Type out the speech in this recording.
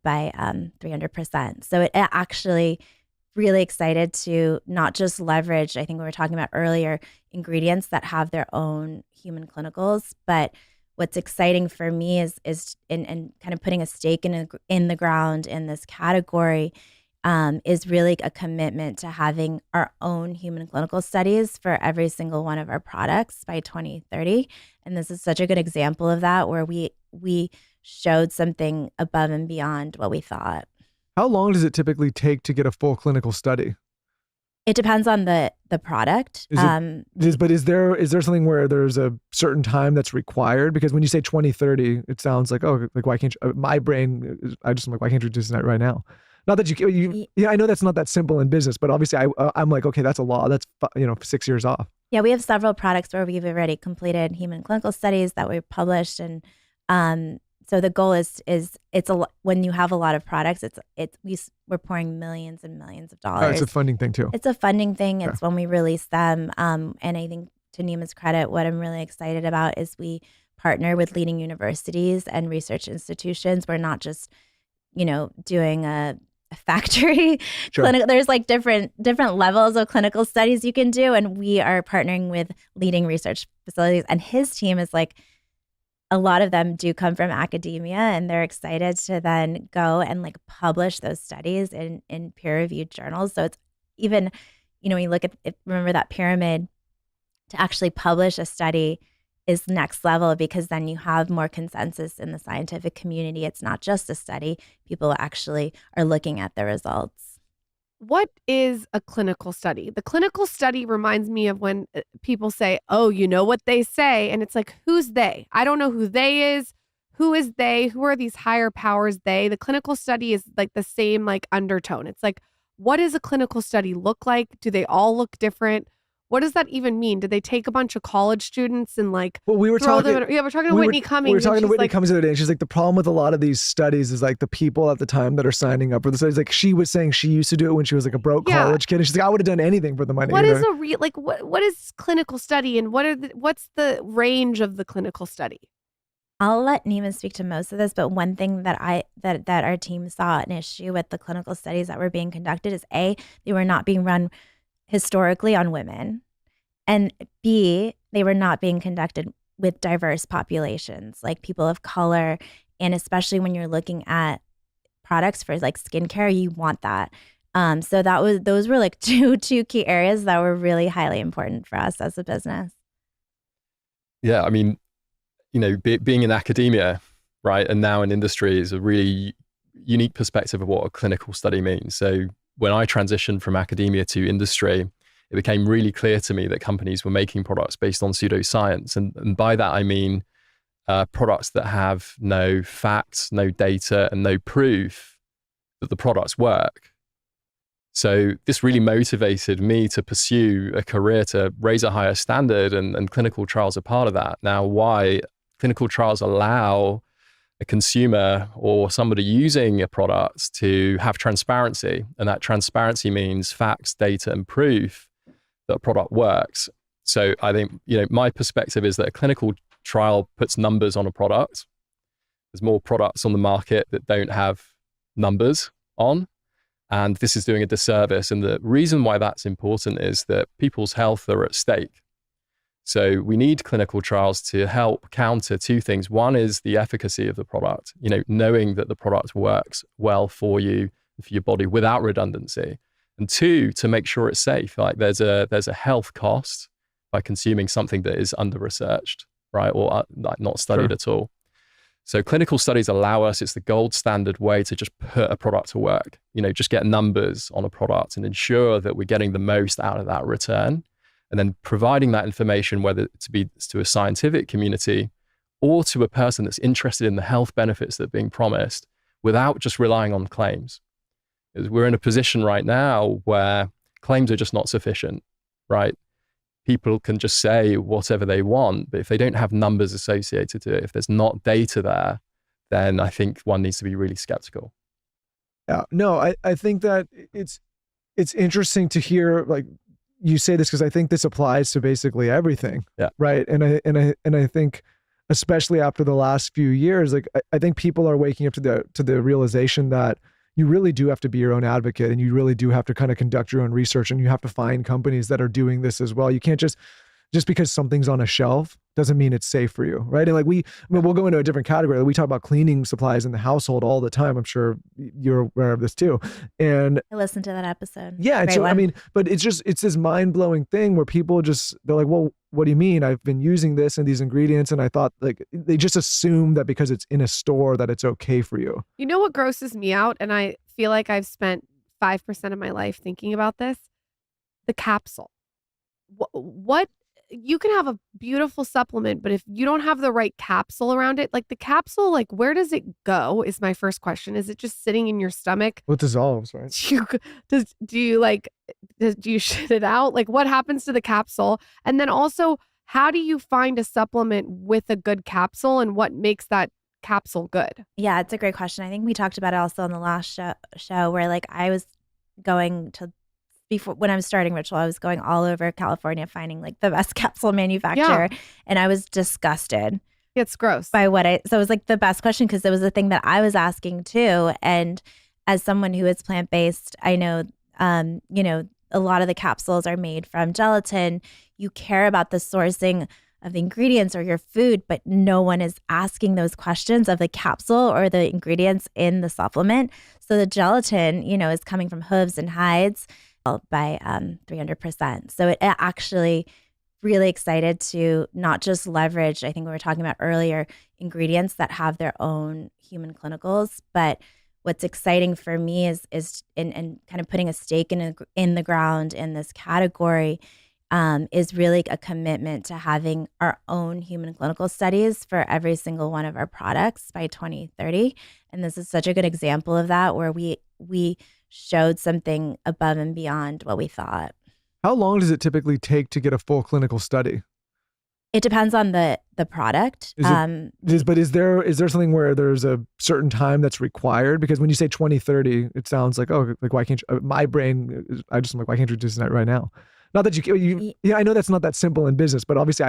by 300%. So it actually really excited to not just leverage, I think we were talking about earlier, ingredients that have their own human clinicals, but what's exciting for me is in kind of putting a stake in the ground in this category is really a commitment to having our own human clinical studies for every single one of our products by 2030. And this is such a good example of that, where we showed something above and beyond what we thought. How long does it typically take to get a full clinical study? It depends on the product. But is there something where there's a certain time that's required? Because when you say 2030, it sounds like, oh, like why can't you, my brain, I'm like, why can't you do this right now? Not that yeah, I know that's not that simple in business, but obviously I'm like, okay, that's a law. That's 6 years off. Yeah, we have several products where we've already completed human clinical studies that we've published, and so the goal is when you have a lot of products, we're pouring millions and millions of dollars. Oh, it's a funding thing too. It's a funding thing. It's when we release them, and I think to Nima's credit, what I'm really excited about is we partner with leading universities and research institutions. We're not just doing a factory clinical. There's like different levels of clinical studies you can do, and we are partnering with leading research facilities. And his team is like, a lot of them do come from academia, and they're excited to then go and like publish those studies in peer-reviewed journals. So it's even, when you look at it, remember that pyramid, to actually publish a study is next level, because then you have more consensus in the scientific community. It's not just a study. People actually are looking at the results. What is a clinical study? The clinical study reminds me of when people say, oh, you know what they say? And it's like, who's they? I don't know who they is. Who is they? Who are these higher powers they? The clinical study is like the same like undertone. It's like, what does a clinical study look like? Do they all look different? What does that even mean? Did they take a bunch of college students and like we're talking to Whitney Cummings. We were talking to Whitney Cummings the other day, and she's like, the problem with a lot of these studies is like the people at the time that are signing up for the studies. Like she was saying she used to do it when she was like a broke college kid, and she's like, I would have done anything for the money. What is what is clinical study, and what's the range of the clinical study? I'll let Nima speak to most of this, but one thing that our team saw an issue with the clinical studies that were being conducted is A, they were not being run historically on women, and B, they were not being conducted with diverse populations like people of color. And especially when you're looking at products for like skincare, you want that. So those were like two key areas that were really highly important for us as a business. Yeah, I mean, being in academia, right, and now in industry is a really unique perspective of what a clinical study means. So when I transitioned from academia to industry, it became really clear to me that companies were making products based on pseudoscience. And by that, I mean products that have no facts, no data, and no proof that the products work. So this really motivated me to pursue a career to raise a higher standard, and clinical trials are part of that. Now, why clinical trials allow a consumer or somebody using a product to have transparency, and that transparency means facts, data, and proof that a product works. So I think, my perspective is that a clinical trial puts numbers on a product. There's more products on the market that don't have numbers on, and this is doing a disservice. And the reason why that's important is that people's health are at stake. So we need clinical trials to help counter two things. One is the efficacy of the product, knowing that the product works well for you, for your body without redundancy. And two, to make sure it's safe. Like there's a health cost by consuming something that is under-researched, right? Or not studied at all. So clinical studies allow us, it's the gold standard way to just put a product to work, just get numbers on a product and ensure that we're getting the most out of that return. And then providing that information, whether it's to a scientific community or to a person that's interested in the health benefits that are being promised, without just relying on claims. We're in a position right now where claims are just not sufficient, right? People can just say whatever they want, but if they don't have numbers associated to it, if there's not data there, then I think one needs to be really skeptical. Yeah, no, I think that it's interesting to hear like you say this, because I think this applies to basically everything. Yeah. Right. And I think especially after the last few years, like I think people are waking up to the realization that you really do have to be your own advocate, and you really do have to kind of conduct your own research, and you have to find companies that are doing this as well. You can't just because something's on a shelf doesn't mean it's safe for you, right? And like we'll go into a different category. We talk about cleaning supplies in the household all the time. I'm sure you're aware of this too. And I listened to that episode. yeah, and Great so one. I mean, but it's this mind-blowing thing where people they're like, well, what do you mean? I've been using this and these ingredients, and I thought, like, they just assume that because it's in a store that it's okay for you. You know what grosses me out? And I feel like I've spent 5% of my life thinking about this. The capsule. What you can have a beautiful supplement, but if you don't have the right capsule around it, like the capsule, like where does it go is my first question. Is it just sitting in your stomach? Well, it dissolves, right? Do you shit it out? Like what happens to the capsule? And then also, how do you find a supplement with a good capsule, and what makes that capsule good? Yeah, it's a great question. I think we talked about it also on the last show where like I was going to before when I was starting Ritual, I was going all over California finding like the best capsule manufacturer, and I was disgusted It's gross. by so it was like the best question because it was the thing that I was asking too. And as someone who is plant-based, I know, a lot of the capsules are made from gelatin. You care about the sourcing of the ingredients or your food, but no one is asking those questions of the capsule or the ingredients in the supplement. So the gelatin, is coming from hooves and hides by 300%. So it actually really excited to not just leverage, I think we were talking about earlier, ingredients that have their own human clinicals, but what's exciting for me is and kind of putting a stake in the ground in this category is really a commitment to having our own human clinical studies for every single one of our products by 2030. And this is such a good example of that, where we showed something above and beyond what we thought. How long does it typically take to get a full clinical study? It depends on the product. But is there something where there's a certain time that's required? Because when you say 2030, it sounds like, oh, like why can't you, my brain, I'm like, why can't you do that right now? Not that yeah, I know that's not that simple in business, but obviously